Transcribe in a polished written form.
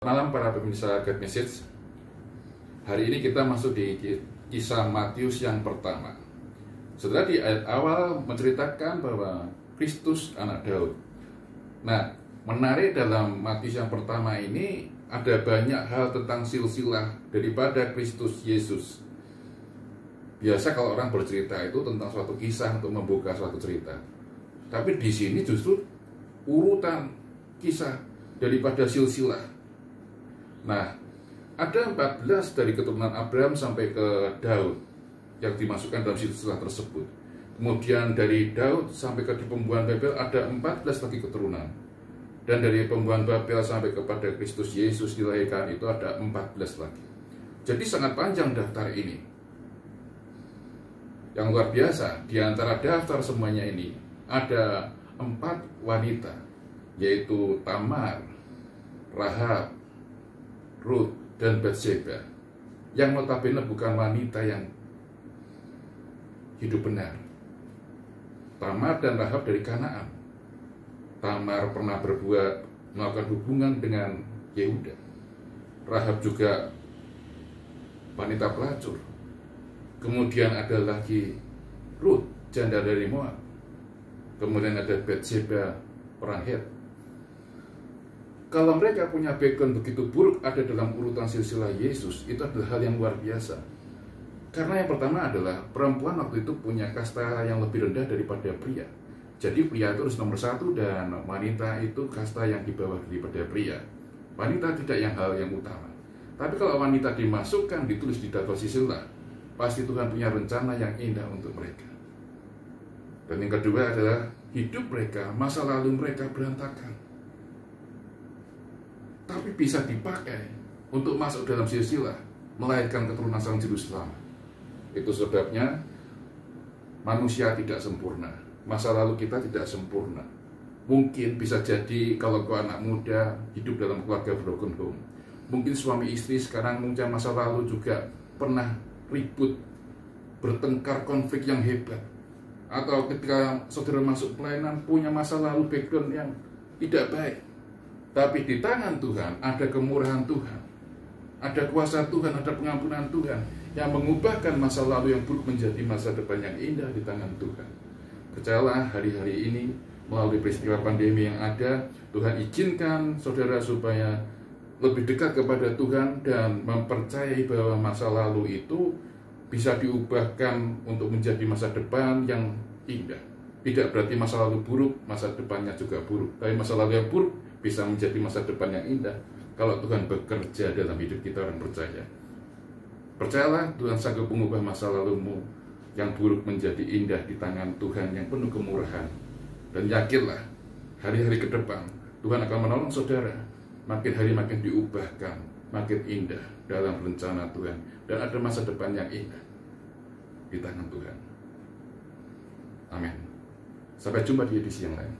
Malam para pemirsa God Message. Hari ini kita masuk di kisah Matius yang pertama. Setelah di ayat awal menceritakan bahwa Kristus anak Daud. Nah, menarik dalam Matius yang pertama ini ada banyak hal tentang silsilah daripada Kristus Yesus. Biasa kalau orang bercerita itu tentang suatu kisah untuk membuka suatu cerita. Tapi di sini justru urutan kisah daripada silsilah. Nah, ada 14 dari keturunan Abraham sampai ke Daud yang dimasukkan dalam silsilah tersebut. Kemudian dari Daud sampai ke pembuangan Babel ada 14 lagi keturunan. Dan dari pembuangan Babel sampai kepada Kristus Yesus dilahirkan itu ada 14 lagi. Jadi sangat panjang daftar ini. Yang luar biasa, di antara daftar semuanya ini ada 4 wanita, yaitu Tamar, Rahab, Ruth, dan Batseba, yang notabene bukan wanita yang hidup benar. Tamar dan Rahab dari Kanaan. Tamar pernah melakukan hubungan dengan Yehuda. Rahab juga wanita pelacur. Kemudian ada lagi Ruth, janda dari Moab. Kemudian ada Batseba, perang Het. Kalau mereka punya background begitu buruk ada dalam urutan silsilah Yesus, itu adalah hal yang luar biasa. Karena yang pertama adalah perempuan waktu itu punya kasta yang lebih rendah daripada pria. Jadi pria itu harus nomor 1 dan wanita itu kasta yang di bawah daripada pria. Wanita tidak yang hal yang utama. Tapi kalau wanita dimasukkan, ditulis di daftar silsilah, pasti Tuhan punya rencana yang indah untuk mereka. Dan yang kedua adalah hidup mereka, masa lalu mereka berantakan, tapi bisa dipakai untuk masuk dalam silsilah, melahirkan keturunan Sang Juru Selamat. Itu sebabnya manusia tidak sempurna. Masa lalu kita tidak sempurna. Mungkin bisa jadi kalau kau anak muda hidup dalam keluarga broken home, mungkin suami istri sekarang punya masa lalu juga pernah ribut, bertengkar, konflik yang hebat. Atau ketika saudara masuk pelayanan punya masa lalu background yang tidak baik. Tapi di tangan Tuhan ada kemurahan Tuhan, ada kuasa Tuhan, ada pengampunan Tuhan yang mengubahkan masa lalu yang buruk menjadi masa depan yang indah di tangan Tuhan. Percayalah, hari-hari ini melalui peristiwa pandemi yang ada, Tuhan izinkan saudara supaya lebih dekat kepada Tuhan dan mempercayai bahwa masa lalu itu bisa diubahkan untuk menjadi masa depan yang indah. Tidak berarti masa lalu buruk, masa depannya juga buruk. Tapi masa lalu yang buruk bisa menjadi masa depan yang indah kalau Tuhan bekerja dalam hidup kita orang percaya. Percayalah, Tuhan sanggup mengubah masa lalumu yang buruk menjadi indah di tangan Tuhan yang penuh kemurahan. Dan yakinlah, hari-hari ke depan Tuhan akan menolong saudara. Makin hari makin diubahkan, makin indah dalam rencana Tuhan. Dan ada masa depan yang indah di tangan Tuhan. Amin. Sampai jumpa di edisi yang lain.